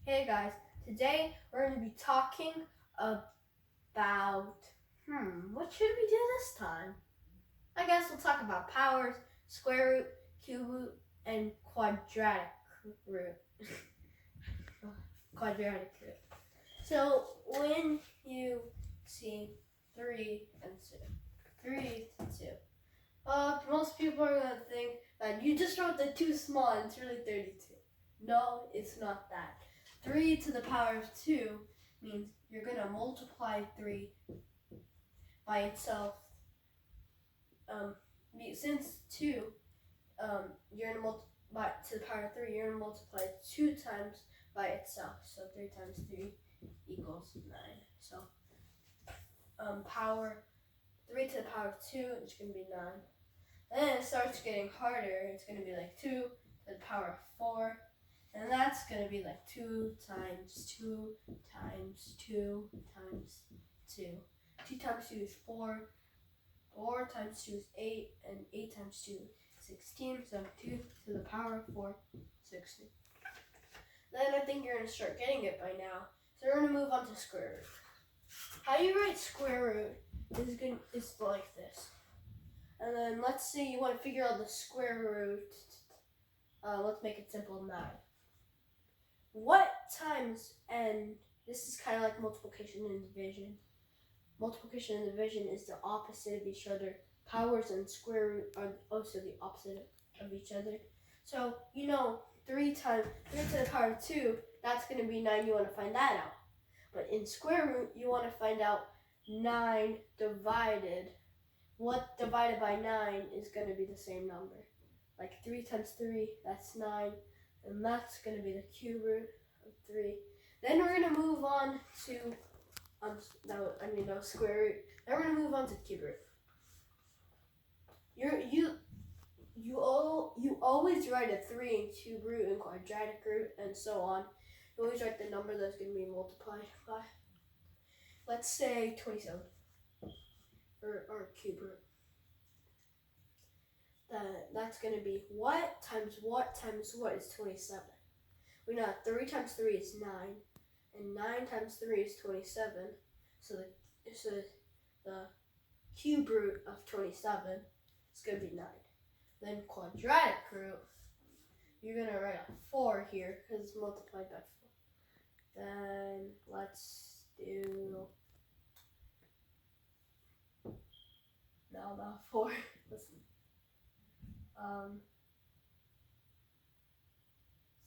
Hey guys, today we're going to be talking about, what should we do this time? I guess we'll talk about powers, square root, cube root, and quadratic root. Quadratic root. So when you see 3 and 2, most people are going to think that you just wrote the 2 small and it's really 32. No, it's not that. 3 to the power of 2 means you're going to multiply 3 by itself. Since 2, you're going to multiply to the power of 3, you're going to multiply 2 times by itself. So 3 times 3 equals 9. So power 3 to the power of 2 is going to be 9. Then it starts getting harder. It's going to be like 2 to the power of 4. And that's going to be like 2 times 2 times 2 times 2. 2 times 2 is 4. 4 times 2 is 8. And 8 times 2 is 16. So 2 to the power of 4, 16. Then I think you're going to start getting it by now. So we're going to move on to square root. How you write square root is like this. And then let's say you want to figure out the square root. Let's make it simple, 9. What times, and this is kind of like multiplication and division. Multiplication and division is the opposite of each other. Powers and square root are also the opposite of each other. So, 3 to the power of 2, that's going to be 9. You want to find that out. But in square root, you want to find out 9 divided. What divided by 9 is going to be the same number. Like 3 times 3, that's 9. And that's going to be the cube root of 3. Then we're going to move on to, square root. Then we're going to move on to cube root. You always write a 3 in cube root and quadratic root and so on. You always write the number that's going to be multiplied by. Let's say 27. Or cube root. That's going to be what times what is 27. We know 3 times 3 is 9, and 9 times 3 is 27. So the cube root of 27 is going to be 9. Then quadratic root, you're going to write a 4 here because it's multiplied by 4. Then let's do, not 4. Listen.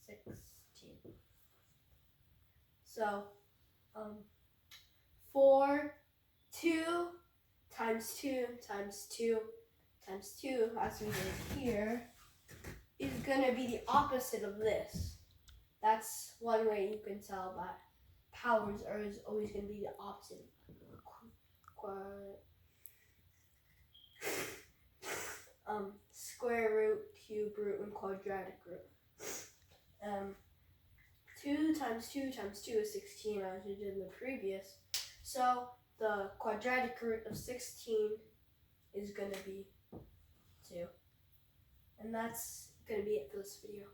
16. So, 4, 2 times 2 times 2 times 2, as we did here, is going to be the opposite of this. That's one way you can tell that powers are always going to be the opposite. Square root, cube root, and quadratic root. 2 times 2 times 2 is 16, as we did in the previous. So the quadratic root of 16 is going to be 2. And that's going to be it for this video.